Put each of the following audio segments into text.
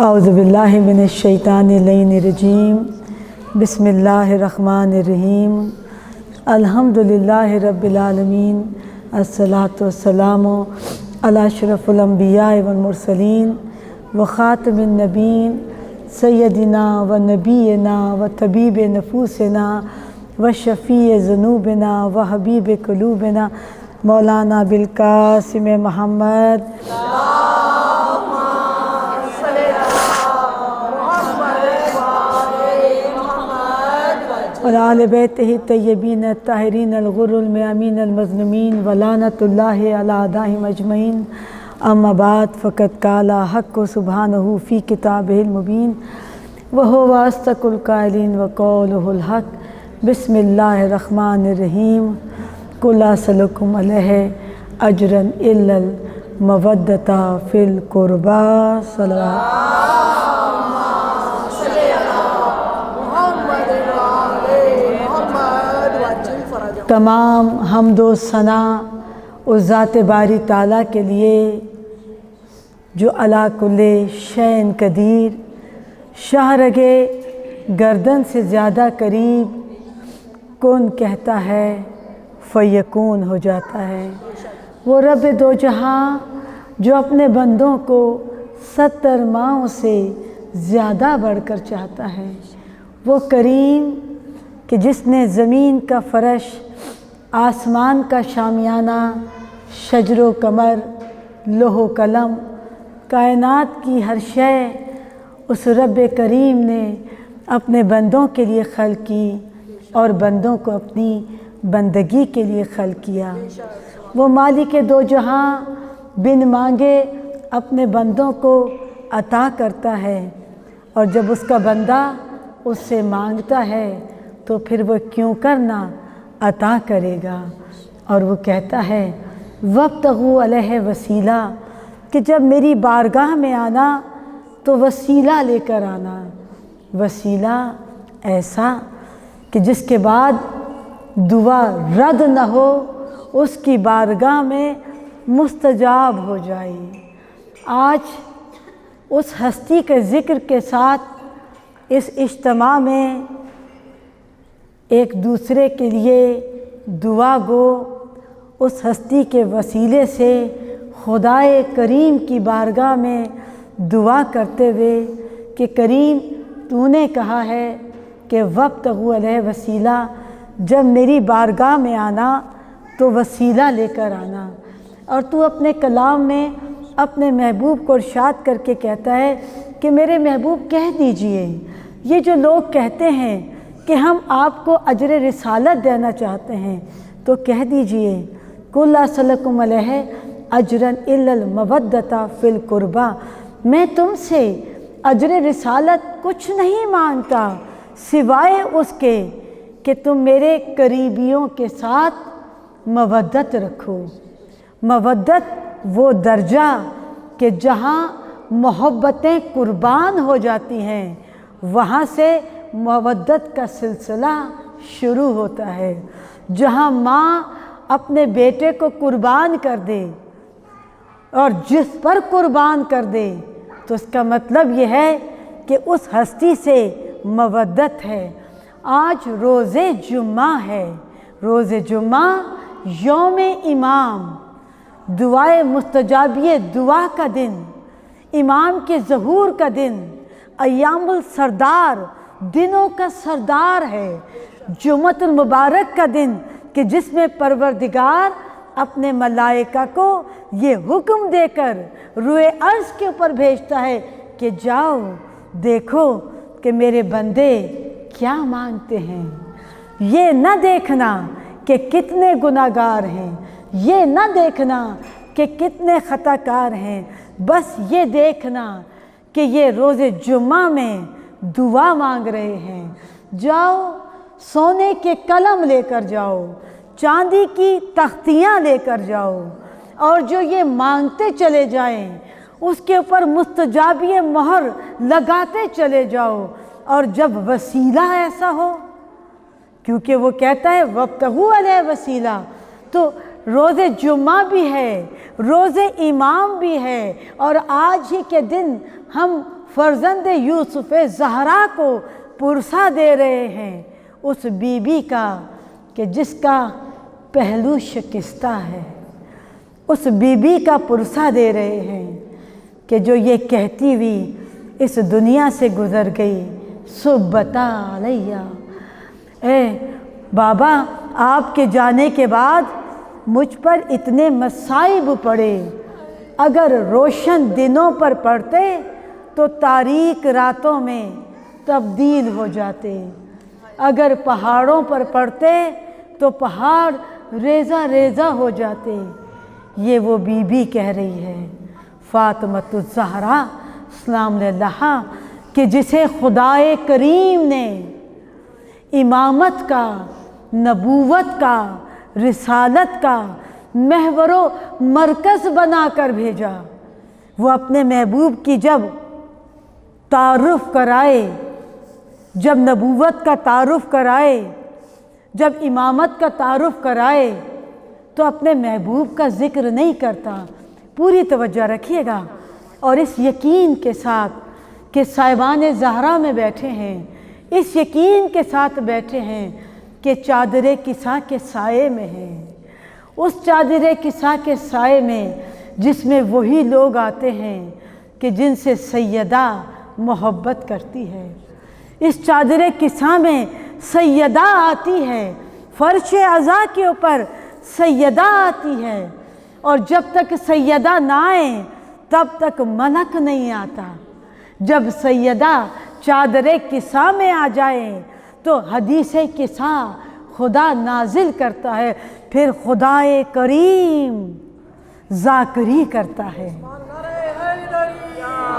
اعوذ باللہ من الشیطان الرجیم بسم اللہ الرحمن الرحیم الحمدللہ رب العالمین الصلاۃ والسلام علی اشرف الانبیاء والمرسلین وخاتم النبیین سیدنا و نبینا و طبیب نفوسنا و شفیع ذنوبنا و حبیب قلوبنا مولانا بالقاسم محمد اور آل بیتہ الطیبین الطاہرین الغر الميامین المظلومین ولعنۃ اللہ علی اعدائہم اجمعین اما بعد فقد قال حق سبحانہ فی کتابہ المبین وہو اصدق القائلین وقولہ الحق بسم اللہ الرحمن الرحیم قل لا اسألکم علیہ اجرا الا المودۃ فی القربی صلی اللہ تمام حمد و ثنا اس ذات باری تعالیٰ کے لیے جو علی کل شیء قدیر شاہرگ گردن سے زیادہ قریب کون کہتا ہے فیکون ہو جاتا ہے۔ وہ رب دو جہاں جو اپنے بندوں کو 70 ماہوں سے زیادہ بڑھ کر چاہتا ہے، وہ کریم کہ جس نے زمین کا فرش، آسمان کا شامیانہ، شجر و قمر، لوح و قلم، کائنات کی ہر شے اس رب کریم نے اپنے بندوں کے لیے خلق کی اور بندوں کو اپنی بندگی کے لیے خلق کیا۔ وہ مالک دو جہاں بن مانگے اپنے بندوں کو عطا کرتا ہے، اور جب اس کا بندہ اس سے مانگتا ہے تو پھر وہ کیوں کرنا عطا کرے گا۔ اور وہ کہتا ہے وابتغوا علیہ وسیلہ، کہ جب میری بارگاہ میں آنا تو وسیلہ لے کر آنا، وسیلہ ایسا کہ جس کے بعد دعا رد نہ ہو، اس کی بارگاہ میں مستجاب ہو جائے۔ آج اس ہستی کے ذکر کے ساتھ اس اجتماع میں ایک دوسرے کے لیے دعا گو اس ہستی کے وسیلے سے خدائے کریم کی بارگاہ میں دعا کرتے ہوئے کہ کریم تو نے کہا ہے کہ وابتغوا علیہ وسیلہ، جب میری بارگاہ میں آنا تو وسیلہ لے کر آنا۔ اور تو اپنے کلام میں اپنے محبوب کو ارشاد کر کے کہتا ہے کہ میرے محبوب کہہ دیجئے، یہ جو لوگ کہتے ہیں کہ ہم آپ کو اجر رسالت دینا چاہتے ہیں، تو کہہ دیجئے قل لا اسألکم علیہ اجرا الا المودۃ فی القربی، میں تم سے اجر رسالت کچھ نہیں مانگتا سوائے اس کے کہ تم میرے قریبیوں کے ساتھ مودت رکھو۔ مودت وہ درجہ کہ جہاں محبتیں قربان ہو جاتی ہیں، وہاں سے مودت کا سلسلہ شروع ہوتا ہے۔ جہاں ماں اپنے بیٹے کو قربان کر دے اور جس پر قربان کر دے تو اس کا مطلب یہ ہے کہ اس ہستی سے مودت ہے۔ آج روز جمعہ ہے، روز جمعہ یوم امام، دعائے مستجابی دعا کا دن، امام کے ظہور کا دن، ایام السردار، دنوں کا سردار ہے، جمعۃ المبارک کا دن کہ جس میں پروردگار اپنے ملائکہ کو یہ حکم دے کر روئے عرض کے اوپر بھیجتا ہے کہ جاؤ دیکھو کہ میرے بندے کیا مانگتے ہیں۔ یہ نہ دیکھنا کہ کتنے گناہگار ہیں، یہ نہ دیکھنا کہ کتنے خطا کار ہیں، بس یہ دیکھنا کہ یہ روز جمعہ میں دعا مانگ رہے ہیں۔ جاؤ سونے کے قلم لے کر جاؤ، چاندی کی تختیاں لے کر جاؤ، اور جو یہ مانگتے چلے جائیں اس کے اوپر مستجابی مہر لگاتے چلے جاؤ۔ اور جب وسیلہ ایسا ہو، کیونکہ وہ کہتا ہے وابتغوا علیہ وسیلہ، تو روز جمعہ بھی ہے، روز امام بھی ہے، اور آج ہی کے دن ہم فرزند یوسف زہرا کو پرسا دے رہے ہیں اس بیوی کا کہ جس کا پہلو شکستہ ہے، اس بیوی کا پرسا دے رہے ہیں کہ جو یہ کہتی ہوئی اس دنیا سے گزر گئی، سو بتا علیہ، اے بابا آپ کے جانے کے بعد مجھ پر اتنے مصائب پڑے، اگر روشن دنوں پر پڑتے تو تاریک راتوں میں تبدیل ہو جاتے، اگر پہاڑوں پر پڑتے تو پہاڑ ریزہ ریزہ ہو جاتے۔ یہ وہ بی بی کہہ رہی ہے فاطمۃ الزہرا سلام اللہ، کہ جسے خدائے کریم نے امامت کا، نبوت کا، رسالت کا محور و مرکز بنا کر بھیجا۔ وہ اپنے محبوب کی جب تعارف کرائے، جب نبوت کا تعارف کرائے، جب امامت کا تعارف کرائے تو اپنے محبوب کا ذکر نہیں کرتا۔ پوری توجہ رکھیے گا اور اس یقین کے ساتھ کہ صاحبان زہرا میں بیٹھے ہیں، اس یقین کے ساتھ بیٹھے ہیں کہ چادر کسا کے سائے میں ہیں، اس چادر کسا کے سائے میں جس میں وہی لوگ آتے ہیں کہ جن سے سیدہ محبت کرتی ہے۔ اس چادر کسا میں سیدہ آتی ہے، فرش عزا کے اوپر سیدہ آتی ہے، اور جب تک سیدہ نہ آئے تب تک ملک نہیں آتا۔ جب سیدہ چادر کسا میں آ جائے تو حدیث کسا خدا نازل کرتا ہے، پھر خدائے کریم ذاکری کرتا ہے۔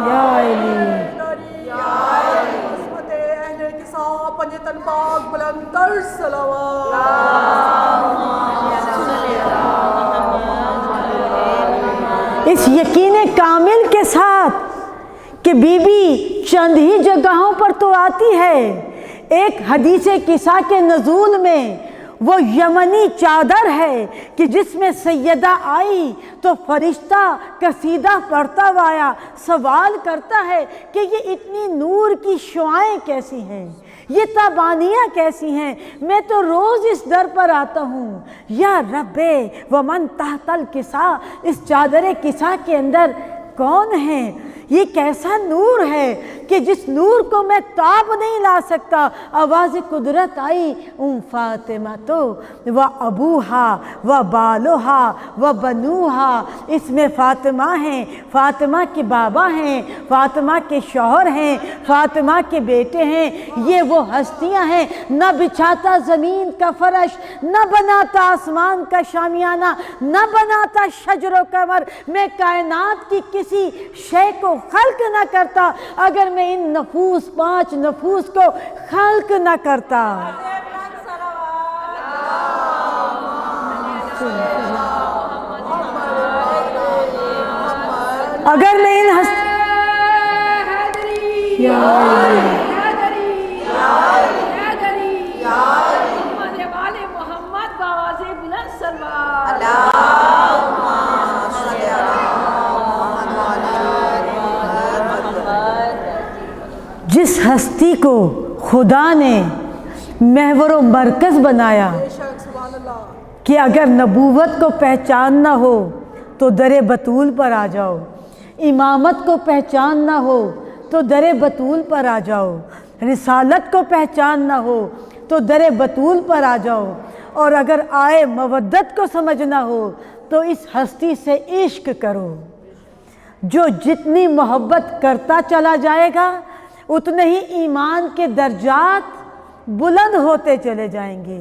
یا علی اس یقین کامل کے ساتھ کہ بی بی چند ہی جگہوں پر تو آتی ہے، ایک حدیث کسا کے نزول میں وہ یمنی چادر ہے کہ جس میں سیدہ آئی تو فرشتہ قصیدہ پڑھتا ہوا آیا، سوال کرتا ہے کہ یہ اتنی نور کی شعائیں کیسی ہیں، یہ تابانیاں کیسی ہیں، میں تو روز اس در پر آتا ہوں۔ یا رب ومن تحت الکسا، اس چادر کسا کے اندر کون ہے؟ یہ کیسا نور ہے کہ جس نور کو میں تاب نہیں لا سکتا۔ آواز قدرت آئی فاطمہ تو و ابوہا و بالوہا و بنوہا، اس میں فاطمہ ہیں، فاطمہ کے بابا ہیں، فاطمہ کے شوہر ہیں، فاطمہ کے بیٹے ہیں۔ یہ وہ ہستیاں ہیں، نہ بچھاتا زمین کا فرش، نہ بناتا آسمان کا شامیانہ، نہ بناتا شجر و قمر، میں کائنات کی کسی شے کو خلق نہ کرتا اگر میں ان نفوس، 5 نفوس کو خلق نہ کرتا۔ اگر میں ان جس ہستی کو خدا نے محور و مرکز بنایا کہ اگر نبوت کو پہچاننا ہو تو در بطول پر آ جاؤ، امامت کو پہچاننا ہو تو در بطول پر آ جاؤ، رسالت کو پہچاننا ہو تو در بطول پر آ جاؤ، اور اگر آئے مودت کو سمجھنا ہو تو اس ہستی سے عشق کرو۔ جو جتنی محبت کرتا چلا جائے گا اتنے ہی ایمان کے درجات بلند ہوتے چلے جائیں گے۔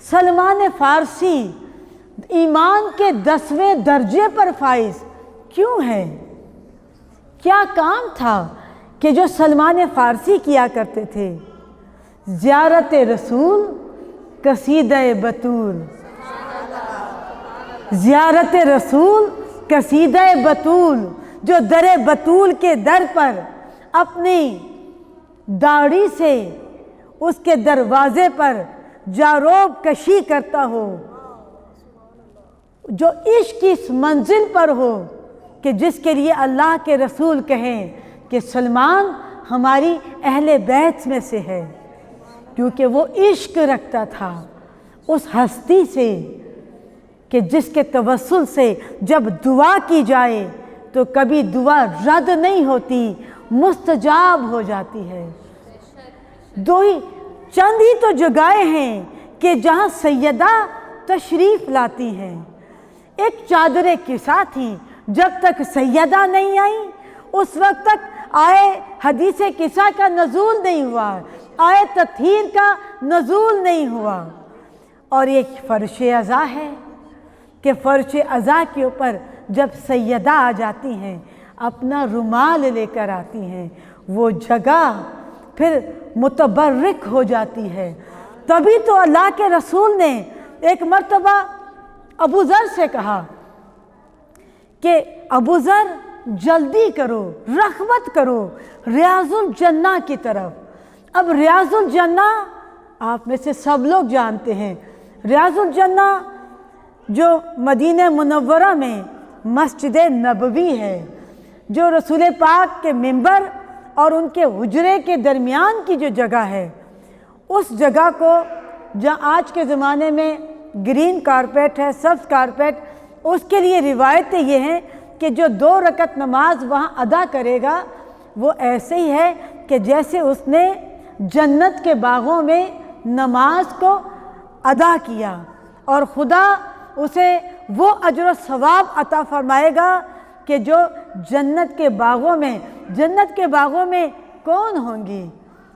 سلمان فارسی ایمان کے 10ویں درجے پر فائز کیوں ہے؟ کیا کام تھا کہ جو سلمان فارسی کیا کرتے تھے؟ زیارت رسول، قصیدہ بطول، زیارت رسول، قصیدہ بطول، جو در بطول کے در پر اپنی داڑھی سے اس کے دروازے پر جاروب کشی کرتا ہو، جو عشق کی اس منزل پر ہو کہ جس کے لیے اللہ کے رسول کہیں کہ سلمان ہماری اہل بیت میں سے ہے، کیونکہ وہ عشق رکھتا تھا اس ہستی سے کہ جس کے توسل سے جب دعا کی جائے تو کبھی دعا رد نہیں ہوتی، مستجاب ہو جاتی ہے۔ چند ہی تو جگہیں ہیں کہ جہاں سیدہ تشریف لاتی ہیں۔ ایک چادر کسا تھی، جب تک سیدہ نہیں آئیں اس وقت تک آئے حدیث کسا کا نزول نہیں ہوا، آئے تطہیر کا نزول نہیں ہوا۔ اور ایک فرش عزا ہے کہ فرش عزا کے اوپر جب سیدہ آ جاتی ہیں اپنا رومال لے کر آتی ہیں، وہ جگہ پھر متبرک ہو جاتی ہے۔ تبھی تو اللہ کے رسول نے ایک مرتبہ ابو ذر سے کہا کہ ابو ذر جلدی کرو، رغبت کرو ریاض الجنہ کی طرف۔ اب ریاض الجنہ آپ میں سے سب لوگ جانتے ہیں، ریاض الجنہ جو مدینہ منورہ میں مسجد نبوی ہے، جو رسول پاک کے منبر اور ان کے حجرے کے درمیان کی جو جگہ ہے، اس جگہ کو جہاں آج کے زمانے میں گرین کارپیٹ ہے، سبز کارپیٹ، اس کے لیے روایتیں یہ ہیں کہ جو 2 رکعت نماز وہاں ادا کرے گا وہ ایسے ہی ہے کہ جیسے اس نے جنت کے باغوں میں نماز کو ادا کیا، اور خدا اسے وہ اجر و ثواب عطا فرمائے گا کہ جو جنت کے باغوں میں کون ہوں گے؟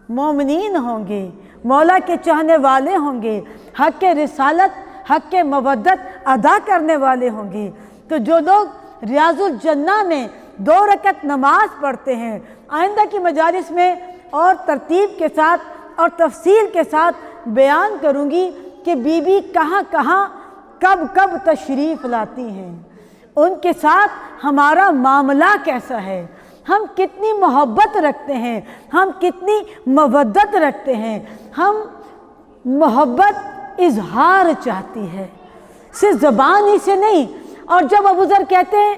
مومنین ہوں گے، مولا کے چاہنے والے ہوں گے، حق رسالت، حق مودت ادا کرنے والے ہوں گے۔ تو جو لوگ ریاض الجنہ میں 2 رکعت نماز پڑھتے ہیں، آئندہ کی مجالس میں اور ترتیب کے ساتھ اور تفصیل کے ساتھ بیان کروں گی کہ بی بی کہاں کہاں کب کب تشریف لاتی ہیں، ان کے ساتھ ہمارا معاملہ کیسا ہے، ہم کتنی محبت رکھتے ہیں، ہم کتنی مودت رکھتے ہیں، ہم محبت اظہار چاہتی ہے، صرف زبان ہی سے نہیں۔ اور جب ابو ذر کہتے ہیں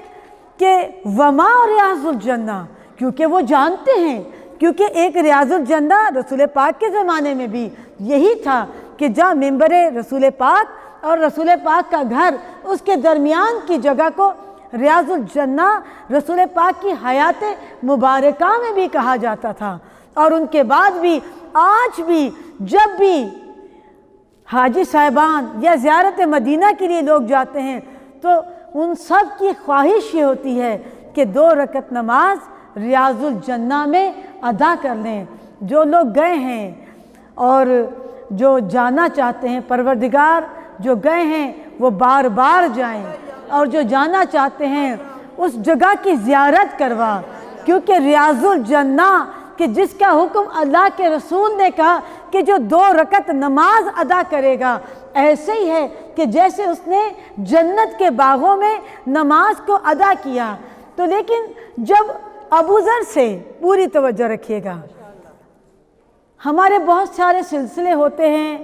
کہ وما ریاض الجنہ، کیونکہ وہ جانتے ہیں، کیونکہ ایک ریاض الجنہ رسول پاک کے زمانے میں بھی یہی تھا کہ جہاں منبر رسول پاک اور رسول پاک کا گھر، اس کے درمیان کی جگہ کو ریاض الجنہ رسول پاک کی حیات مبارکہ میں بھی کہا جاتا تھا۔ اور ان کے بعد بھی آج بھی جب بھی حاجی صاحبان یا زیارت مدینہ کے لیے لوگ جاتے ہیں تو ان سب کی خواہش یہ ہوتی ہے کہ 2 رکعت نماز ریاض الجنہ میں ادا کر لیں۔ جو لوگ گئے ہیں اور جو جانا چاہتے ہیں، پروردگار جو گئے ہیں وہ بار بار جائیں، اور جو جانا چاہتے ہیں اس جگہ کی زیارت کروا، کیونکہ ریاض الجنہ کہ جس کا حکم اللہ کے رسول نے کہا کہ جو 2 رکعت نماز ادا کرے گا، ایسے ہی ہے کہ جیسے اس نے جنت کے باغوں میں نماز کو ادا کیا۔ تو لیکن جب ابو ذر سے پوری توجہ رکھیے گا، ہمارے بہت سارے سلسلے ہوتے ہیں،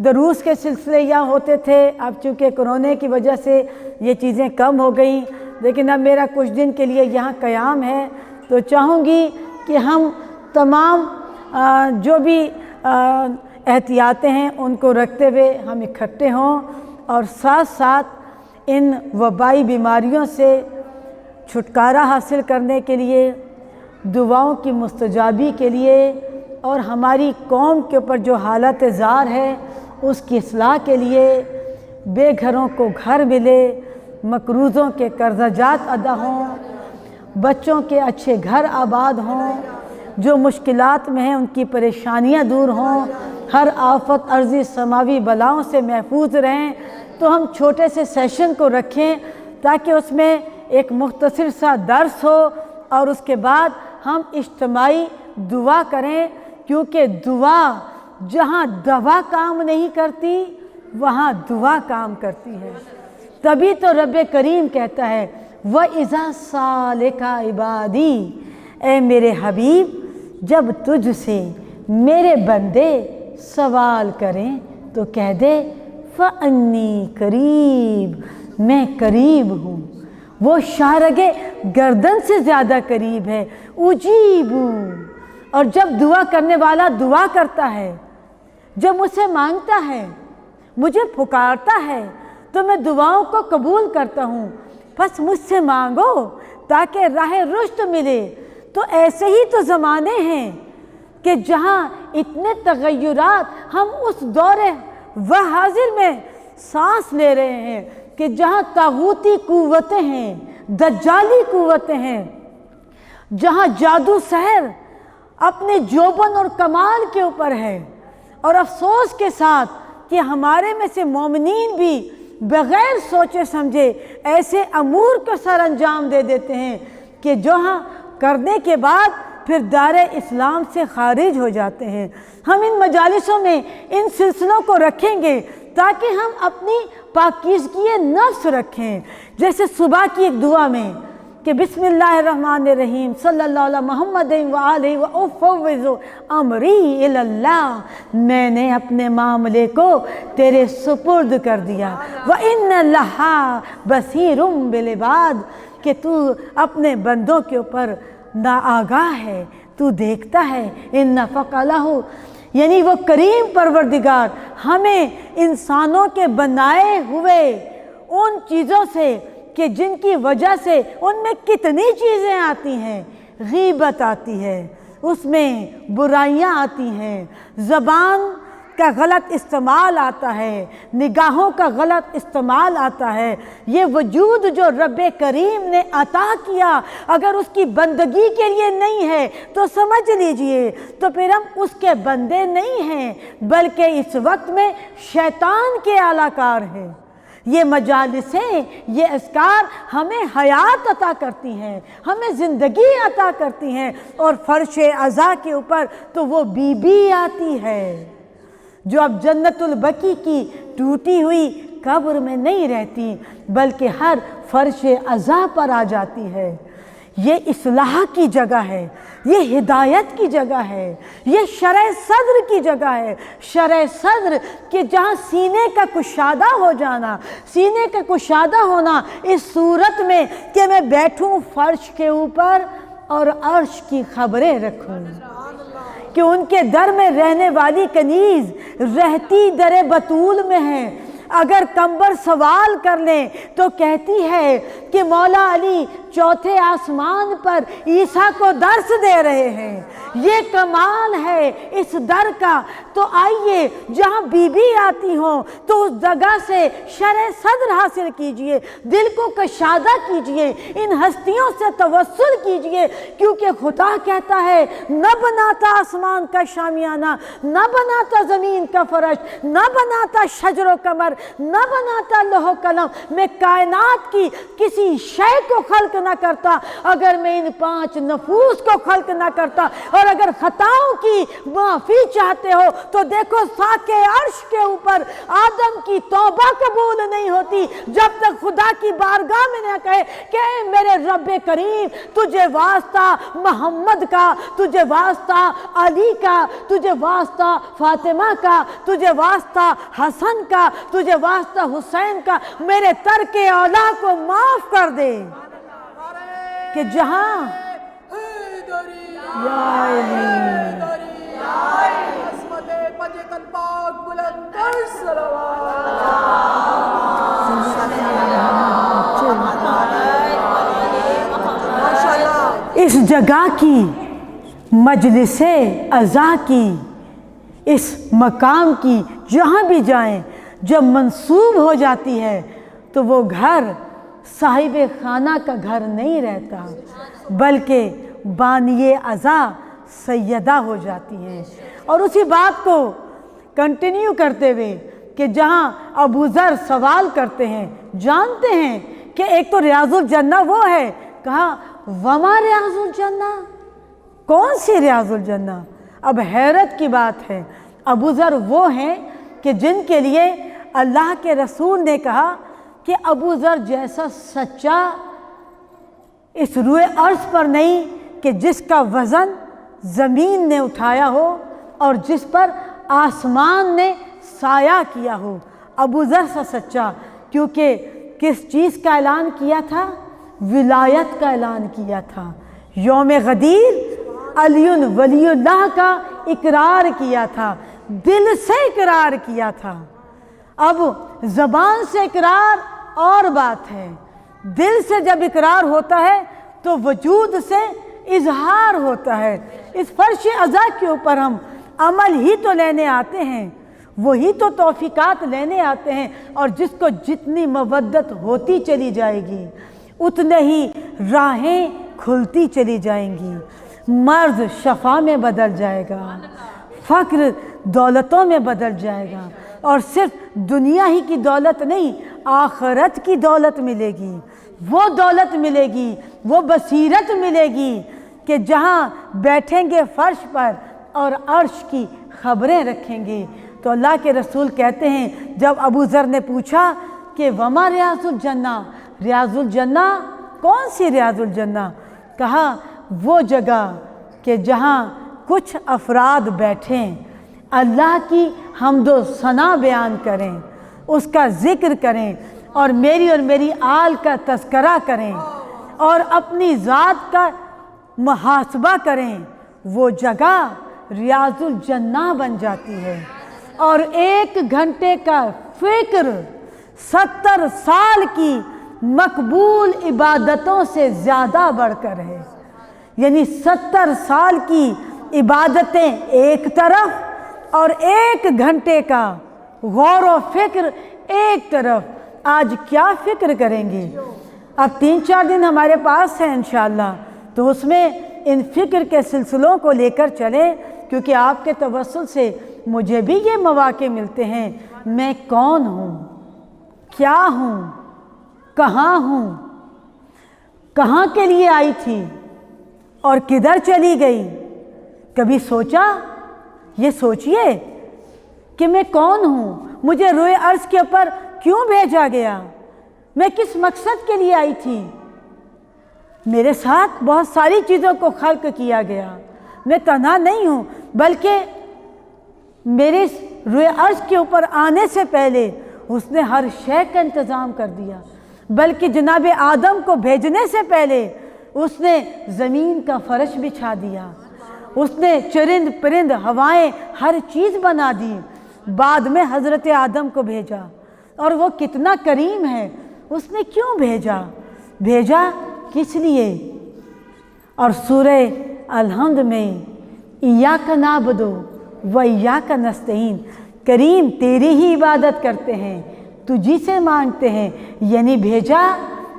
دروس کے سلسلے یہاں ہوتے تھے، اب چونکہ کرونے کی وجہ سے یہ چیزیں کم ہو گئیں، لیکن اب میرا کچھ دن کے لیے یہاں قیام ہے، تو چاہوں گی کہ ہم تمام جو بھی احتیاطیں ہیں ان کو رکھتے ہوئے ہم اکٹھے ہوں، اور ساتھ ساتھ ان وبائی بیماریوں سے چھٹکارا حاصل کرنے کے لیے، دعاؤں کی مستجابی کے لیے، اور ہماری قوم کے اوپر جو حالت زار ہے اس کی اصلاح کے لیے، بے گھروں کو گھر ملے، مقروضوں کے قرضہ جات ادا ہوں، بچوں کے اچھے گھر آباد ہوں، جو مشکلات میں ہیں ان کی پریشانیاں دور ہوں، ہر آفت عرضی سماوی بلاؤں سے محفوظ رہیں۔ تو ہم چھوٹے سے سیشن کو رکھیں تاکہ اس میں ایک مختصر سا درس ہو، اور اس کے بعد ہم اجتماعی دعا کریں، کیونکہ دعا جہاں دوا کام نہیں کرتی وہاں دعا کام کرتی ہے۔ تبھی تو رب کریم کہتا ہے وَإِذَا سَأَلَكَ عِبَادِي، اے میرے حبیب جب تجھ سے میرے بندے سوال کریں تو کہہ دے فَأَنِّي قریب، میں قریب ہوں، वो शाहरगे गर्दन से ज़्यादा करीब है। उजीबू, और जब दुआ करने वाला दुआ करता है, जब मुझसे मांगता है, मुझे पुकारता है, तो मैं दुआओं को कबूल करता हूँ। बस मुझसे मांगो ताकि राह रुश्त मिले। तो ऐसे ही तो ज़माने हैं कि जहाँ इतने तगय्युरात, हम उस दौरे वह हाजिर में सांस ले रहे हैं कि जहाँ तागूती कुव्वतें हैं, दज्जाली कुव्वतें हैं, जहाँ जादू सहर अपने जोबन और कमाल के ऊपर है। और अफसोस के साथ कि हमारे में से मोमिनीन भी बग़ैर सोचे समझे ऐसे अमूर को सर अंजाम दे देते हैं कि जहाँ करने के बाद फिर दारे इस्लाम से खारिज हो जाते हैं। हम इन मजालिसों में इन सिलसिलों को रखेंगे ताकि हम अपनी पाकीज़गी नफ्स रखें। जैसे सुबह की एक दुआ में कि बिस्मिल्लाहिर्रहमानिर्रहीम सल्लल्लाहु अलैहि मुहम्मद व आलिहि व उफ़व्विज़ु अमरी इलल्लाह, मैंने अपने मामले को तेरे सुपुर्द कर दिया। व इन्नल्लाहा बसीरुम बिल इबाद, कि तू अपने बंदों के ऊपर नाआगाह है, तू देखता है। इन्ना फ़क़लहु, यानी वो करीम परवरदिगार हमें इंसानों के बनाए हुए उन चीज़ों से कि जिनकी वजह से उनमें कितनी चीज़ें आती हैं, गीबत आती है, उसमें बुराइयां आती हैं, ज़बान का गलत इस्तेमाल आता है, निगाहों का गलत इस्तेमाल आता है। ये वजूद जो रब करीम ने अता किया अगर उसकी बंदगी के लिए नहीं है तो समझ लीजिए तो फिर हम उसके बंदे नहीं हैं, बल्कि इस वक्त में शैतान के आलाकार हैं। ये मजालिसें, ये अस्कार हमें हयात अता करती हैं, हमें ज़िंदगी अता करती हैं। और फर्श अज़ा के ऊपर तो वो बीबी आती है जो अब जन्नतुल बकी की टूटी हुई कब्र में नहीं रहती, बल्कि हर फर्श अज़ा पर आ जाती है। ये इस्लाह की जगह है, ये हिदायत की जगह है, ये शरह सद्र की जगह है। शरह सद्र कि जहाँ सीने का कुशादा हो जाना, सीने का कुशादा होना इस सूरत में कि मैं बैठूं फर्श के ऊपर और अर्श की खबरें रखूं कि उनके दर में रहने वाली कनीज़ रहती दरे बतूल में है। अगर कंबर सवाल कर लें तो कहती है कि मौला अली चौथे आसमान पर ईसा को दर्स दे रहे हैं। ये कमाल है इस दर का। तो आइए जहाँ बीबी आती हो तो उस जगह से शरह सद्र हासिल कीजिए, दिल को कशादा कीजिए, इन हस्तियों से तवस्सुल कीजिए, क्योंकि खुदा कहता है न बनाता आसमान का शामियाना, न बनाता ज़मीन का फर्श, न बनाता शजरो कमर, न बनाता लोह कलम, मैं कायनात की किसी शय को खल्क न करता अगर मैं इन 5 नफूस को खल्क न करता। और अगर खताओं की माफ़ी चाहते हो तो देखो साके अर्श के ऊपर आदम की तौबा कबूल नहीं होती जब तक खुदा की बारगाह में न कहे कि मेरे रब करीम तुझे वास्ता मोहम्मद का, तुझे वास्ता अली का, तुझे वास्ता फातिमा का, तुझे वास्ता हसन का, तुझे वास्ता हुसैन का, मेरे तरके औला को माफ कर दे। कि जहां इस जगह की मजलिसे अज़ा की, इस मकाम की जहाँ भी जाएं, जब मंसूब हो जाती है तो वो घर साहिब खाना का घर नहीं रहता, बल्कि बानिए अज़ा सैयदा हो जाती है। और उसी बात को कंटिन्यू करते हुए कि जहाँ अबू ज़र सवाल करते हैं, जानते हैं कि एक तो रियाजुल जन्ना वो है, कहा वमा रियाजुल जन्ना, कौन सी रियाजुल जन्ना। अब हैरत की बात है, अबू ज़र वो हैं कि जिनके लिए अल्लाह के रसूल ने कहा कि अबू ज़र जैसा सच्चा इस रूए अर्ज़ पर नहीं कि जिसका वज़न ज़मीन ने उठाया हो और जिस पर आसमान ने साया किया हो। अबू ज़र सा सच्चा, क्योंकि किस चीज़ का ऐलान किया था विलायत का ऐलान किया था। यौम गदीर अली वली अल्लाह का इकरार किया था, दिल से इकरार किया था। अब ज़बान से इकरार और बात है, दिल से जब इकरार होता है तो वजूद से इजहार होता है। इस फर्श अज़ा के ऊपर हम अमल ही तो लेने आते हैं, वही तो तौफीकात लेने आते हैं, और जिसको जितनी मवद्दत होती चली जाएगी उतने ही राहें खुलती चली जाएंगी। मर्ज़ शफा में बदल जाएगा, फ़क्र दौलतों में बदल जाएगा, और सिर्फ दुनिया ही की दौलत नहीं, आखिरत की दौलत मिलेगी। वो दौलत मिलेगी, वो बसीरत मिलेगी कि जहाँ बैठेंगे फर्श पर और अर्श की खबरें रखेंगे। तो अल्लाह के रसूल कहते हैं, जब अबू ज़र ने पूछा कि वमा रियाजुल जन्ना, रियाजुल जन्ना कौन सी रियाजुल जन्ना? कहा वो जगह कि जहाँ कुछ अफराद बैठें, अल्लाह की हम्दो सना बयान करें, उसका ज़िक्र करें, और मेरी आल का तज़किरा करें, और अपनी ज़ात का मुहासबा करें। वो जगह रियाजुल जन्ना बन जाती है। और 1 घंटे का फ़िक्र 70 साल की मकबूल इबादतों से ज़्यादा बढ़कर है। यानी 70 साल की इबादतें एक तरफ और 1 घंटे का गौर व फिक्र एक तरफ। आज क्या फ़िक्र करेंगे? अब 3-4 दिन हमारे पास है इंशाअल्लाह, तो उसमें इन फ़िक्र के सिलसिलों को लेकर चलें, क्योंकि आपके तवस्सुल से मुझे भी ये मौक़े मिलते हैं। मैं कौन हूँ, क्या हूँ, कहाँ हूँ, कहाँ के लिए आई थी और किधर चली गई? कभी सोचा? ये सोचिए कि मैं कौन हूँ, मुझे रोए अर्ज़ के ऊपर क्यों भेजा गया, मैं किस मकसद के लिए आई थी। मेरे साथ बहुत सारी चीज़ों को खल्क़ किया गया, मैं तन्हा नहीं हूँ, बल्कि मेरे रोए अर्ज़ के ऊपर आने से पहले उसने हर शय का इंतज़ाम कर दिया। बल्कि जनाब आदम को भेजने से पहले उसने ज़मीन का फ़र्श बिछा दिया, उसने चरिंद परिंद हवाएं हर चीज़ बना दी। बाद में हज़रत आदम को भेजा, और वो कितना करीम है, उसने क्यों भेजा, भेजा किस लिए? और सूरह अलहम्द में इय्याका नअबुदु व इय्याका नस्तईन, करीम तेरी ही इबादत करते हैं, तुझी से मांगते हैं। यानी भेजा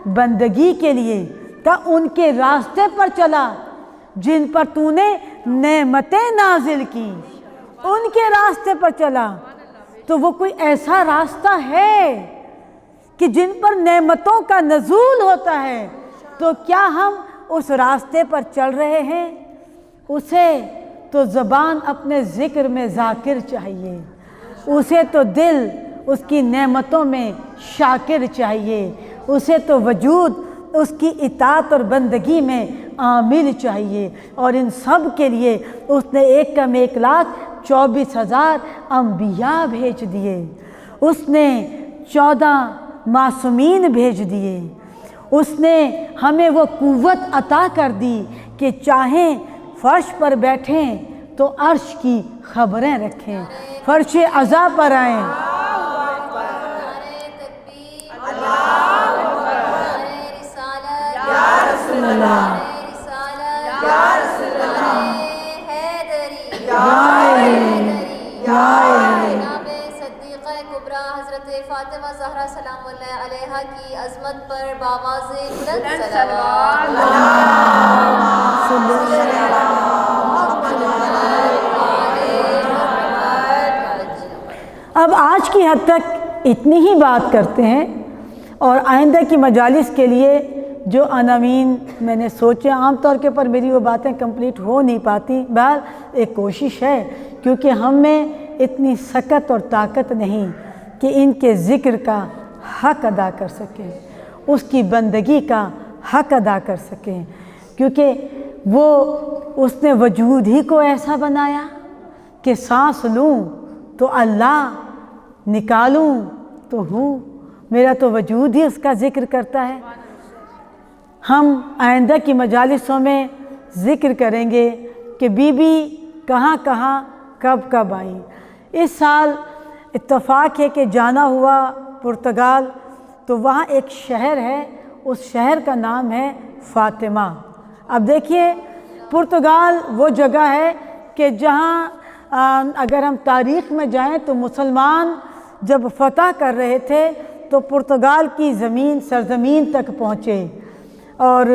बंदगी के लिए, का उनके रास्ते पर चला जिन पर तूने नेमतें नाजिल की, उनके रास्ते पर चला। तो वो कोई ऐसा रास्ता है कि जिन पर नेमतों का नज़ूल होता है, तो क्या हम उस रास्ते पर चल रहे हैं? उसे तो ज़बान अपने ज़िक्र में ज़ाकिर चाहिए, उसे तो दिल उसकी नेमतों में शाकिर चाहिए, उसे तो वजूद उसकी इताअत और बंदगी में आमिल चाहिए। और इन सब के लिए उसने 1,24,000 अम्बिया भेज दिए, उसने 14 मासूमीन भेज दिए, उसने हमें वो कुव्वत अता कर दी कि चाहें फर्श पर बैठें तो अर्श की खबरें रखें, फर्श अज़ा पर आएँ। फातिमा ज़हरा सलामुल्लाह अलैहा की अज़मत पर बावाज़े बुलंद सलावत। अब आज की हद तक इतनी ही बात करते हैं, और आइंदा की मजालिस के लिए जो अनामीन मैंने सोचे, आम तौर के पर मेरी वो बातें कंप्लीट हो नहीं पाती। बहरहाल एक कोशिश है, क्योंकि हम में इतनी सकत और ताकत नहीं कि इनके ज़िक्र का हक़ अदा कर सकें, उसकी बंदगी का हक़ अदा कर सकें, क्योंकि वो उसने वजूद ही को ऐसा बनाया कि सांस लूँ तो अल्लाह, निकालूँ तो हूँ, मेरा तो वजूद ही उसका ज़िक्र करता है। हम आइंदा की मजालिसों में ज़िक्र करेंगे कि बीबी कहाँ कहाँ कब कब आई। इस साल इत्तफ़ाक़ है कि जाना हुआ पुर्तगाल, तो वहाँ एक शहर है, उस शहर का नाम है फ़ातिमा। अब देखिए पुर्तगाल वो जगह है कि जहाँ अगर हम तारीख़ में जाएं तो मुसलमान जब फ़तह कर रहे थे तो पुर्तगाल की ज़मीन सरज़मीन तक पहुँचे, और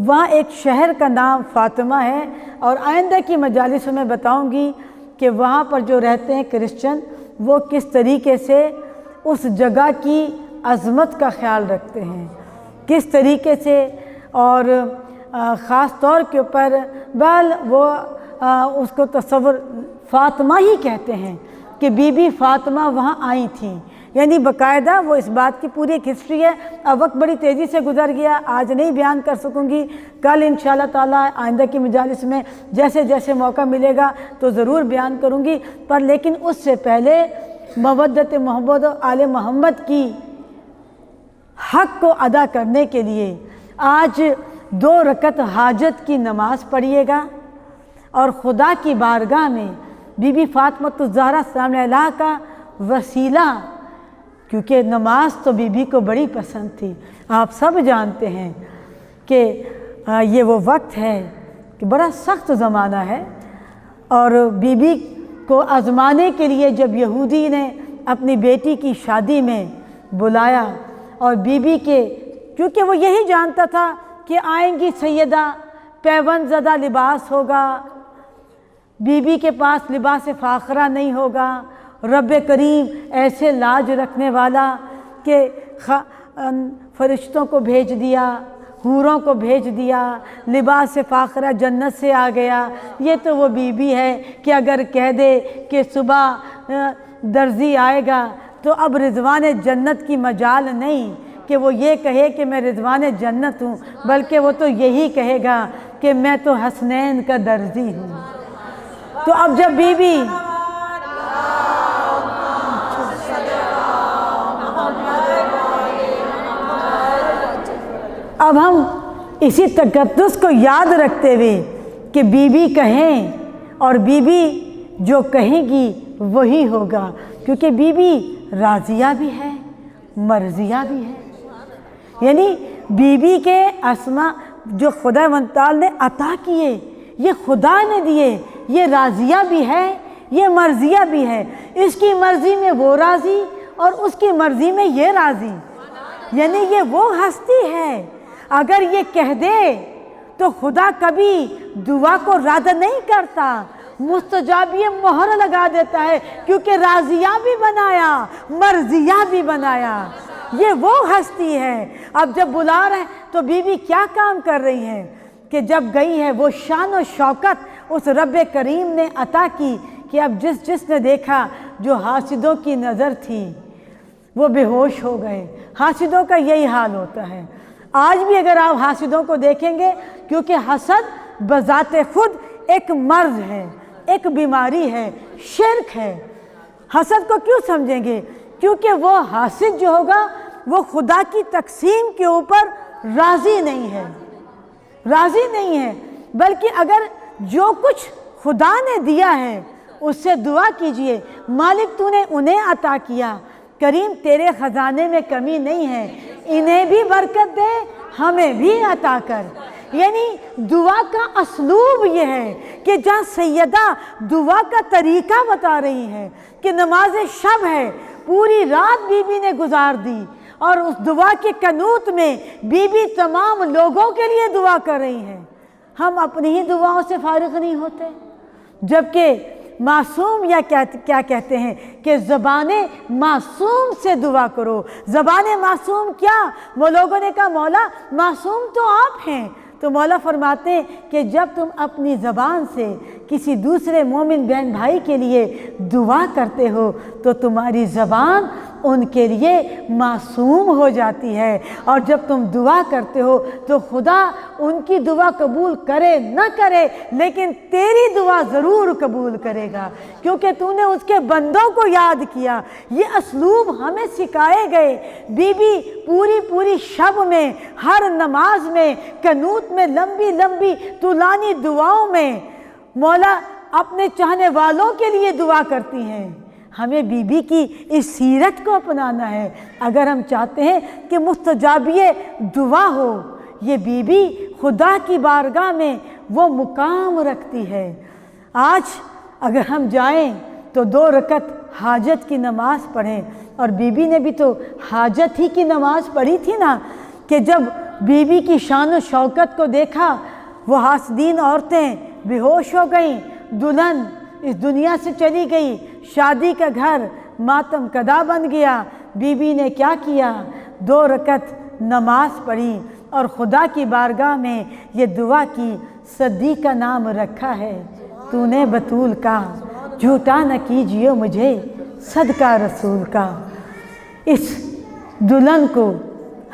वहाँ एक शहर का नाम फ़ातिमा है। और आइंदा की मजालिस में बताऊँगी कि वहाँ पर जो रहते हैं क्रिश्चन, वो किस तरीके से उस जगह की अज़मत का ख़्याल रखते हैं, किस तरीके से, और ख़ास तौर के ऊपर बल वो उसको तस्वुर फ़ातिमा ही कहते हैं कि बीबी फ़ातिमा वहाँ आई थी, यानी बाकायदा वो इस बात की पूरी एक हिस्ट्री है। अब वक्त बड़ी तेज़ी से गुजर गया, आज नहीं बयान कर सकूँगी, कल इंशाअल्लाह ताला आइंदा की मजालिस में जैसे जैसे मौका मिलेगा तो ज़रूर बयान करूँगी। पर लेकिन उससे पहले मवद्दत मोहब्बत आले मोहम्मद की हक़ को अदा करने के लिए आज 2 रकत हाजत की नमाज़ पढ़िएगा और ख़ुदा की बारगाह में बीबी फ़ातिमा ज़हरा सलाम अलैहा का वसीला, क्योंकि नमाज तो बीबी को बड़ी पसंद थी। आप सब जानते हैं कि ये वो वक्त है कि बड़ा सख्त ज़माना है, और बीबी को आज़माने के लिए जब यहूदी ने अपनी बेटी की शादी में बुलाया, और बीबी के, क्योंकि वो यही जानता था कि आएंगी सैयदा, पैबंद ज़दा लिबास होगा, बीबी के पास लिबास फ़ाखरा नहीं होगा, रब करीम ऐसे लाज रखने वाला कि फरिश्तों को भेज दिया, हूरों को भेज दिया, लिबास फ़ाखरा जन्नत से आ गया। ये तो वो बीबी है कि अगर कह दे कि सुबह दर्जी आएगा तो अब रिज़वान जन्नत की मजाल नहीं कि वो ये कहे कि मैं रिज़वान जन्नत हूँ, बल्कि वो तो यही कहेगा कि मैं तो हसनैन का दर्जी हूँ। तो अब जब बीबी अब हम इसी तकद्दुस को याद रखते हुए कि बीबी कहें और बीबी जो कहेगी वही होगा, क्योंकि बीबी राज़िया भी है, मर्ज़िया भी है, यानी बीबी के अस्मा जो खुदा वंताल ने अता किए, ये खुदा ने दिए, ये राज़िया भी है, ये मर्ज़िया भी है। इसकी मर्ज़ी में वो राज़ी और उसकी मर्ज़ी में ये राज़ी, यानी ये वो हस्ती है। अगर ये कह दे तो खुदा कभी दुआ को रद्द नहीं करता, मुस्तजाबिय मोहर लगा देता है, क्योंकि राज़िया भी बनाया, मर्ज़िया भी बनाया। ये वो हस्ती है। अब जब बुला रहे हैं तो बीबी क्या काम कर रही हैं कि जब गई है वो शान और शौकत उस रब करीम ने अता की कि अब जिसने देखा, जो हासिदों की नज़र थी वो बेहोश हो गए। हासिदों का यही हाल होता है। आज भी अगर आप हासिदों को देखेंगे, क्योंकि हसद बज़ाते खुद एक मर्ज़ है, एक बीमारी है, शिर्क है। हसद को क्यों समझेंगे? क्योंकि वो हासिद जो होगा वो खुदा की तकसीम के ऊपर राज़ी नहीं है, राज़ी नहीं है, बल्कि अगर जो कुछ खुदा ने दिया है उससे दुआ कीजिए, मालिक तूने उन्हें अता किया, करीम तेरे ख़जाने में कमी नहीं है, इन्हें भी बरकत दे, हमें भी अता कर। यानी दुआ का असलूब ये है कि जहाँ सैयदा दुआ का तरीका बता रही है कि नमाज शब है, पूरी रात बीबी ने गुजार दी, और उस दुआ के कनूत में बीबी तमाम लोगों के लिए दुआ कर रही है। हम अपनी ही दुआओं से फारिग नहीं होते, जबकि मासूम या क्या कहते हैं कि ज़बाने मासूम से दुआ करो। ज़बाने मासूम क्या? वो लोगों ने कहा मौला मासूम तो आप हैं, तो मौला फरमाते हैं कि जब तुम अपनी ज़बान से किसी दूसरे मोमिन बहन भाई के लिए दुआ करते हो तो तुम्हारी ज़बान उनके लिए मासूम हो जाती है। और जब तुम दुआ करते हो तो खुदा उनकी दुआ कबूल करे न करे, लेकिन तेरी दुआ ज़रूर कबूल करेगा, क्योंकि तूने उसके बंदों को याद किया। ये असलूब हमें सिखाए गए। बीबी पूरी शब में, हर नमाज में, कनूत में, लंबी लंबी तुलानी दुआओं में मौला अपने चाहने वालों के लिए दुआ करती हैं। हमें बीबी की इस सीरत को अपनाना है अगर हम चाहते हैं कि मुस्तजाबिए दुआ हो। ये बीबी खुदा की बारगाह में वो मुकाम रखती है। आज अगर हम जाएं तो 2 रकत हाजत की नमाज़ पढ़ें, और बीबी ने भी तो हाजत ही की नमाज़ पढ़ी थी ना, कि जब बीबी की शान और शौकत को देखा, वो हासदीन औरतें बेहोश हो गईं, दुल्हन इस दुनिया से चली गई, शादी का घर मातम कदा बन गया। बीबी ने क्या किया? 2 रकत नमाज पढ़ी और खुदा की बारगाह में ये दुआ की, सदी का नाम रखा है तूने बतूल का, झूठा न कीजिए मुझे सदका रसूल का। इस दुल्हन को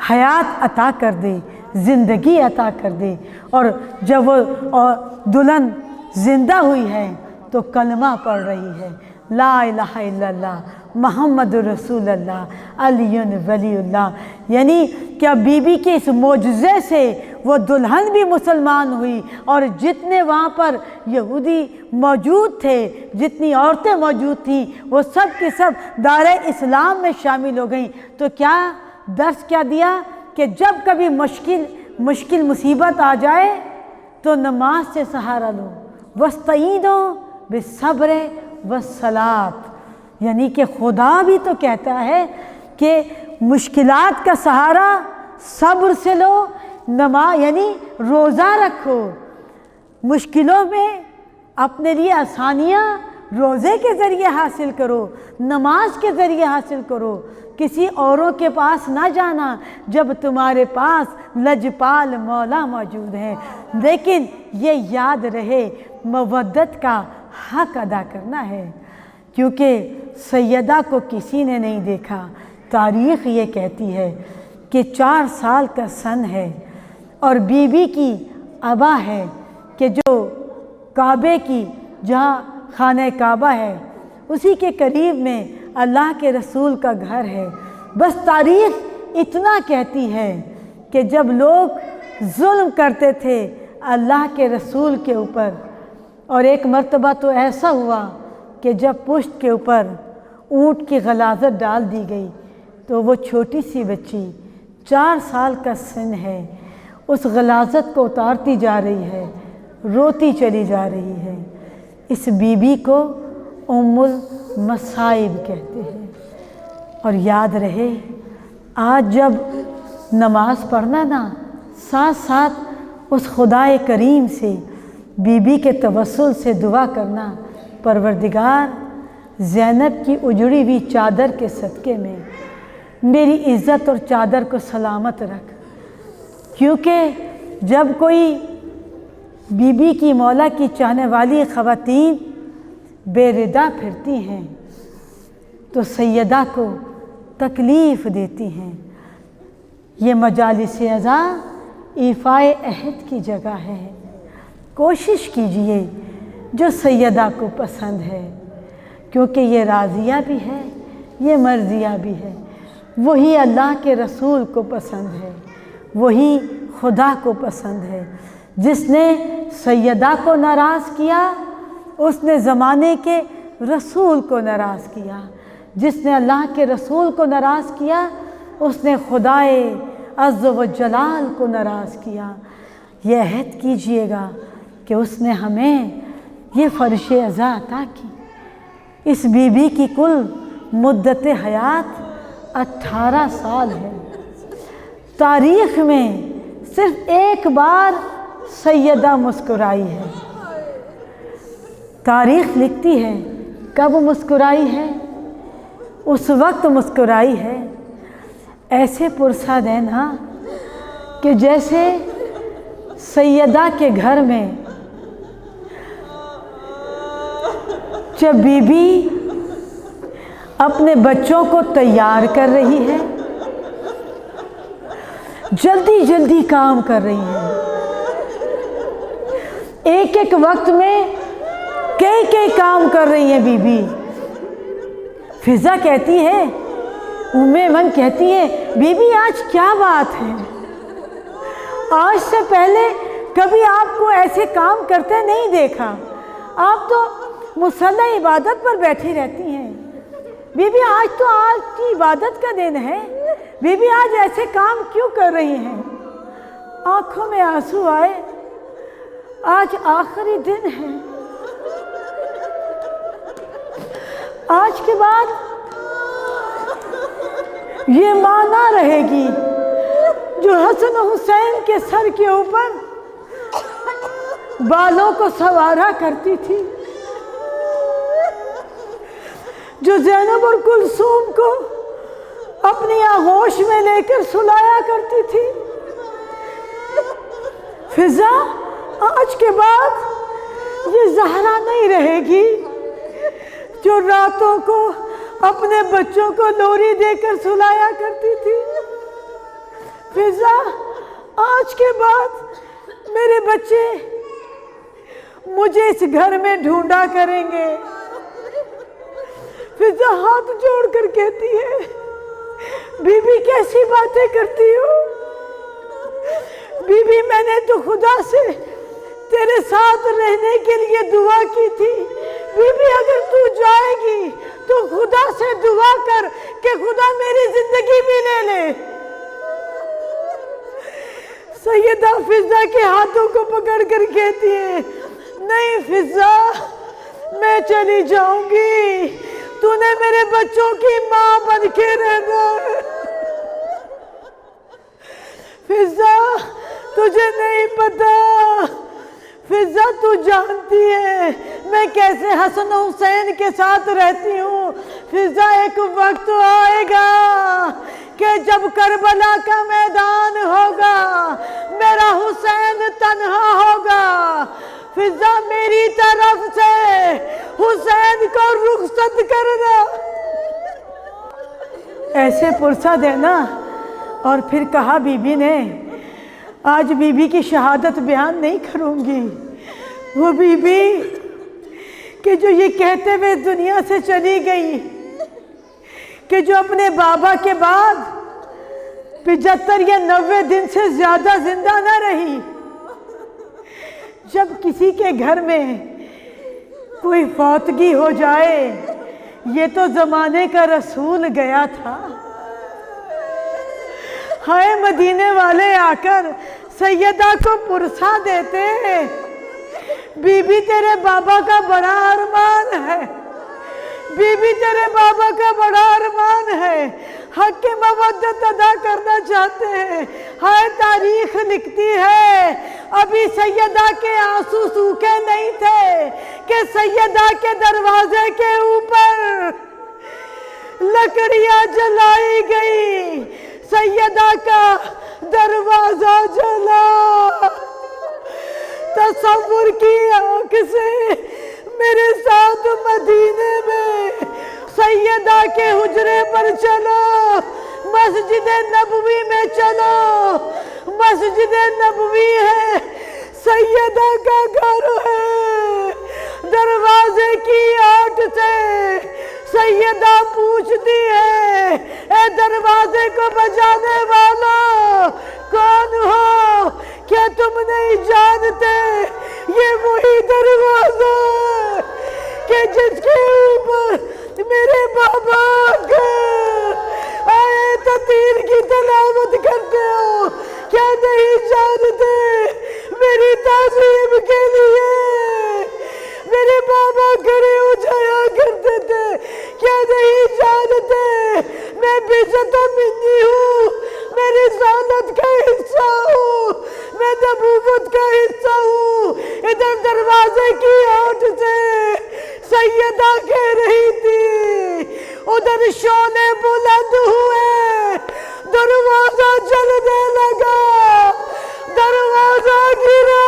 हयात अता कर दे, ज़िंदगी अता कर दे। और जब वो दुल्हन ज़िंदा हुई है तो कलमा पढ़ रही है, ला इलाहा इल्लल्लाह मुहम्मद रसूलुल्लाह अलीयुन वलीउल्लाह। यानी क्या बीबी के इस मोजज़े से वो दुल्हन भी मुसलमान हुई, और जितने वहाँ पर यहूदी मौजूद थे, जितनी औरतें मौजूद थीं, वो सब की सब दारे इस्लाम में शामिल हो गईं। तो क्या दर्स क्या दिया कि जब कभी मुश्किल मुसीबत आ जाए तो नमाज से सहारा लो, वस्तईनो बिस्सब्र वस्सलात। यानी कि खुदा भी तो कहता है कि मुश्किलात का सहारा सब्र से लो, नमाज यानी रोज़ा रखो। मुश्किलों में अपने लिए आसानियाँ रोज़े के ज़रिए हासिल करो, नमाज के ज़रिए हासिल करो। किसी औरों के पास ना जाना जब तुम्हारे पास लजपाल मौला मौजूद है। लेकिन ये याद रहे, मवद्दत का हक अदा करना है, क्योंकि सैयदा को किसी ने नहीं देखा। तारीख़ ये कहती है कि 4 साल का सन है और बीबी की अबा है कि जो काबे की, जहाँ खाने काबा है, उसी के करीब में अल्लाह के रसूल का घर है। बस तारीख़ इतना कहती है कि जब लोग जुल्म करते थे अल्लाह के रसूल के ऊपर, और एक मर्तबा तो ऐसा हुआ कि जब पुश्त के ऊपर ऊँट की गलाजत डाल दी गई तो वो छोटी सी बच्ची 4 साल का सन है, उस गलाजत को उतारती जा रही है, रोती चली जा रही है। इस बीबी को उम्मुल मसाइब कहते हैं। और याद रहे, आज जब नमाज पढ़ना ना, साथ साथ उस खुदाए करीम से बीबी के तवस्सुल से दुआ करना, परवरदिगार ज़ैनब की उजड़ी हुई चादर के सदक़े में मेरी इज़्ज़त और चादर को सलामत रख। क्योंकि जब कोई बीबी की मौला की चाहने वाली ख़वातीन बेरिदा फिरती हैं तो सैयदा को तकलीफ़ देती हैं। ये मजालिस अज़ा ईफ़ाए अहद की जगह है। कोशिश कीजिए जो सैयदा को पसंद है, क्योंकि ये राज़िया भी है, ये मर्ज़िया भी है। वही अल्लाह के रसूल को पसंद है, वही खुदा को पसंद है। जिसने सैयदा को नाराज़ किया उसने ज़माने के रसूल को नाराज़ किया, जिसने अल्लाह के रसूल को नाराज़ किया उसने खुदाए अज़्ज़ व जलाल को नाराज़ किया। यह अहद कीजिएगा कि उसने हमें ये फ़र्श अज़ा अता की। इस बीबी की कुल मुद्दत हयात 18 साल है। तारीख़ में सिर्फ एक बार सैयदा मुस्कुराई है। तारीख़ लिखती है कब मुस्कुराई है, उस वक्त मुस्कुराई है ऐसे पुरसा देना कि जैसे सैयदा के घर में जब बीबी अपने बच्चों को तैयार कर रही है, जल्दी जल्दी काम कर रही है। एक एक वक्त में कई काम कर रही है बीबी। फिजा कहती है, उम्मे मन कहती है, बीबी आज क्या बात है, आज से पहले कभी आपको ऐसे काम करते नहीं देखा, आप तो मुसल्ला इबादत पर बैठी रहती हैं। बीबी आज तो आज की इबादत का दिन है, बीबी आज ऐसे काम क्यों कर रही हैं? आंखों में आंसू आए, आज आखिरी दिन है, आज के बाद ये माँ ना रहेगी जो हसन हुसैन के सर के ऊपर बालों को संवारा करती थी, जो ज़ैनब और कुलसूम को अपनी आगोश में लेकर सुलाया करती थी। फिजा आज के बाद ये ज़हरा नहीं रहेगी जो रातों को अपने बच्चों को लोरी देकर सुलाया करती थी। फिजा आज के बाद मेरे बच्चे मुझे इस घर में ढूंढा करेंगे। फिजा हाथ जोड़कर कहती है, बीबी कैसी बातें करती हो? बीबी मैंने तो खुदा से तेरे साथ रहने के लिए दुआ की थी। बीबी अगर तू जाएगी तो खुदा से दुआ कर कि खुदा मेरी जिंदगी भी ले ले। सैयदा फिजा के हाथों को पकड़कर कहती है, नहीं फिजा मैं चली जाऊंगी, तूने मेरे बच्चों की माँ बन के रहना है। फिजा तुझे नहीं पता, फिजा तू जानती है मैं कैसे हसन हुसैन के साथ रहती हूँ। फिजा एक वक्त आएगा कि जब करबला का मैदान होगा, मेरा हुसैन तन्हा होगा। फिजा मेरी तरफ से हुसैन को रुखसत करना। ऐसे पुरसा देना। और फिर कहा बीबी ने, आज बीबी की शहादत बयान नहीं करूँगी। वो बीबी कि जो ये कहते हुए दुनिया से चली गई कि जो अपने बाबा के बाद 75 या 90 दिन से ज़्यादा जिंदा न रही। जब किसी के घर में कोई फौतगी हो जाए, ये तो ज़माने का रसूल गया था। हाय मदीने वाले आकर सैयदा को पुरसा देते, बीबी तेरे बाबा का बड़ा अरमान है, बीबी तेरे बाबा का बड़ा अरमान है, हक की मवद्दत अदा करना चाहते हैं। हाय तारीख लिखती है, अभी सैयदा के आंसू सूखे नहीं थे कि सैयदा के दरवाजे के ऊपर लकड़ियां जलाई गई, सैयदा का दरवाजा जला। तसव्वुर की आंख से मेरे साथ मदीने में सैयदा के हुजरे पर चलो, मस्जिद नबवी में चलो। मस्जिद नबवी है, सैयदा का घर है। दरवाजे की आट से सैयदा पूछती है, ए दरवाजे को बजाने वाला कौन हो? क्या तुम नहीं जानते ये वही दरवाजा कि जिसके ऊपर मेरे बाबा आए ततीर की तलावत करते हो? क्या नहीं जानते मेरी ताज़ीम के लिए मेरे बाबा खड़े हो जाया करते थे? क्या नहीं जानते मैं बेइज्जत मिन्नी हूँ, मैं रिसालत का हिस्सा हूँ, मैं नबूवत का हिस्सा हूँ। इधर दरवाजे की आट से सैयदा कह रही थी, उधर शोले बुलंद हुए, दरवाजा जलने लगा, दरवाजा गिरा।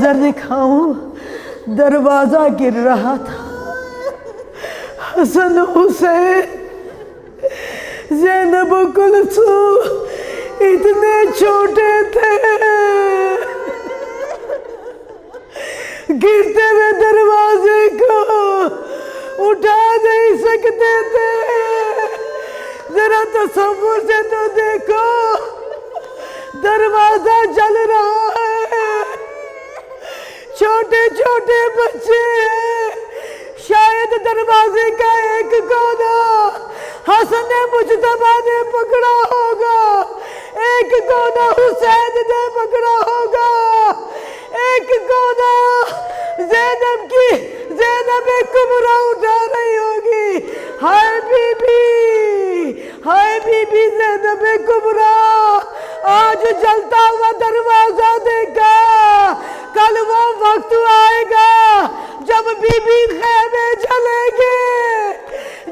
नजर दिखाऊं, दरवाजा गिर रहा था। हसन हुसैन, ज़ैनब कुलसूम इतने छोटे थे, गिरते हुए दरवाजे को उठा नहीं सकते थे। जरा तसव्वुर से तो देखो, दरवाजा जल रहा है, छोटे छोटे बच्चे हैं, शायद दरवाजे का एक कोना हसन मुज्तबा ने पकड़ा होगा, एक कोना हुसैन ने पकड़ा होगा, एक कोना ज़ैनब कुबरा उठा रही होगी। हाय बीबी ज़ैनब कुबरा, आज जलता हुआ दरवाजा देखा, कल वो वक्त आएगा जब बीबी खैमे जलेंगे,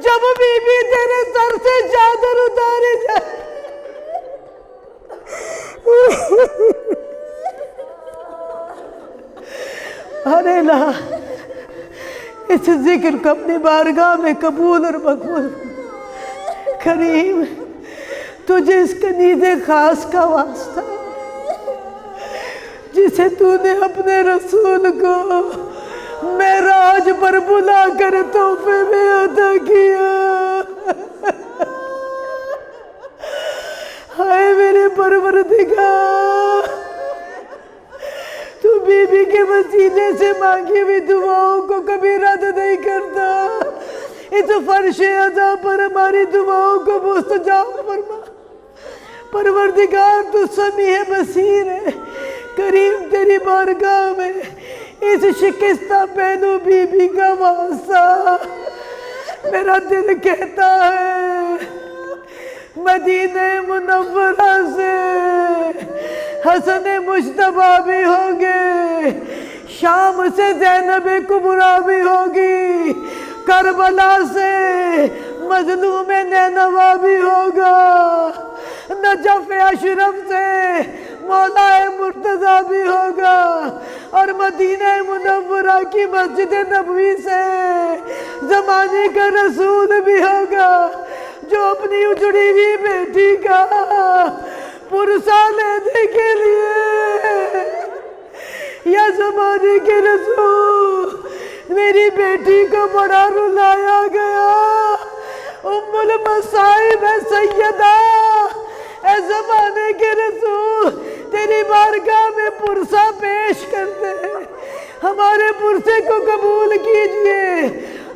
जब बीबी तेरे सर से चादर उतारी जाए। अरे ला, इस जिक्र को अपनी बारगाह में कबूल और मकबूल। करीम, तुझे इस कनीज़े खास का वास्ता, जिसे तूने अपने रसूल को मेराज पर बुला कर तोहफे में अता किया। हाय मेरे परवरदिगार, तू बीबी के वसीले से मांगी हुई दुआओं को कभी रद्द नहीं करता। इस फर्श अज़ा पर हमारी दुआओं को मुस्तजाब फरमा। परवरदिगार, तू समीह बसीर है। करीम, तेरी बारगाह में इस शिकस्ता पहलू बीबी का वास्ता, मेरा दिल कहता है मदीने मुनव्वरा से हसन मुज्तबा भी होंगे, शाम से ज़ैनब कुबरा भी होगी, करबला से मजलूम नैनवा भी होगा, नजफ अशरफ से मौलाए मुर्तज़ा भी होगा, और मदीना मुनव्वरा की मस्जिद नबवी से ज़माने का रसूल भी होगा, जो अपनी उजड़ी हुई बेटी का पुरसा लेने के लिए, या ज़माने के रसूल, मेरी बेटी को बड़ा रुलाया गया। उम्मुल मसाइब है सैयदा, ऐ ज़माने के रसूल, तेरी बारगाह में पुरसा पेश करते हैं, हमारे पुरसे को कबूल कीजिए।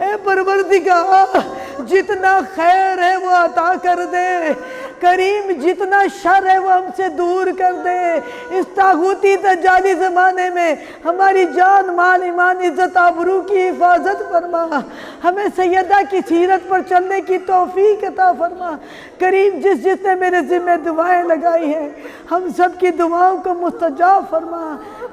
ऐ परवरदिगार, जितना खैर है वो अता कर दे। करीम, जितना शर है वो हमसे दूर कर दे। इस तागूती दज्जाली ज़माने में हमारी जान, माल, ईमान, इज़्ज़त, आबरू की हिफाजत फरमा। हमें सैयदा की सीरत पर चलने की तौफीक अता फरमा। करीम, जिसने मेरे ज़िम्मे दुआएं लगाई हैं, हम सब की दुआओं को मुस्तजाब फरमा।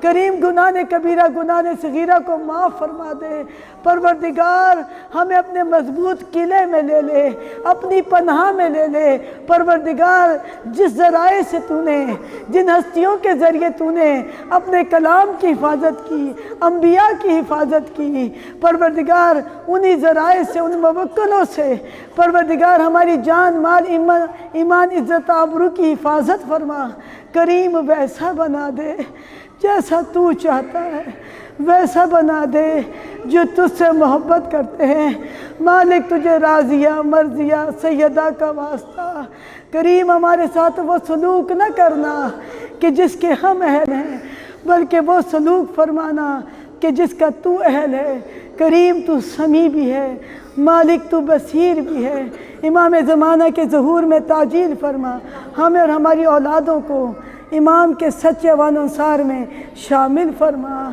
करीम, गुनाह ने कबीरा, गुनाह ने सगीरा को माफ़ फरमा दे। परवरदिगार, हमें अपने मजबूत किले में ले ले, अपनी पनाह में ले ले। परवरदिगार, जिस ज़राए से तूने, जिन हस्तियों के ज़रिए तूने अपने कलाम की हिफाजत की, अंबिया की हिफाजत की, परवरदिगार उन्हीं ज़राए से, उन मवक्कलों से परवरदिगार हमारी जान, माल, ईमान, इज़्ज़त, आबरू की हिफाजत फरमा। करीम, वैसा बना दे जैसा तू चाहता है, वैसा बना दे जो तुझसे मोहब्बत करते हैं। मालिक, तुझे राज़िया, मर्ज़िया, सैयदा का वास्ता। करीम, हमारे साथ वो सलूक न करना कि जिसके हम अहल हैं, बल्कि वो सलूक फरमाना कि जिसका तू अहल है। करीम, तू समी भी है, मालिक तू बसीर भी है। इमाम ज़माना के ज़हूर में ताजील फरमा। हमें और हमारी औलादों को इमाम के सच्चे वानसार में शामिल फरमा।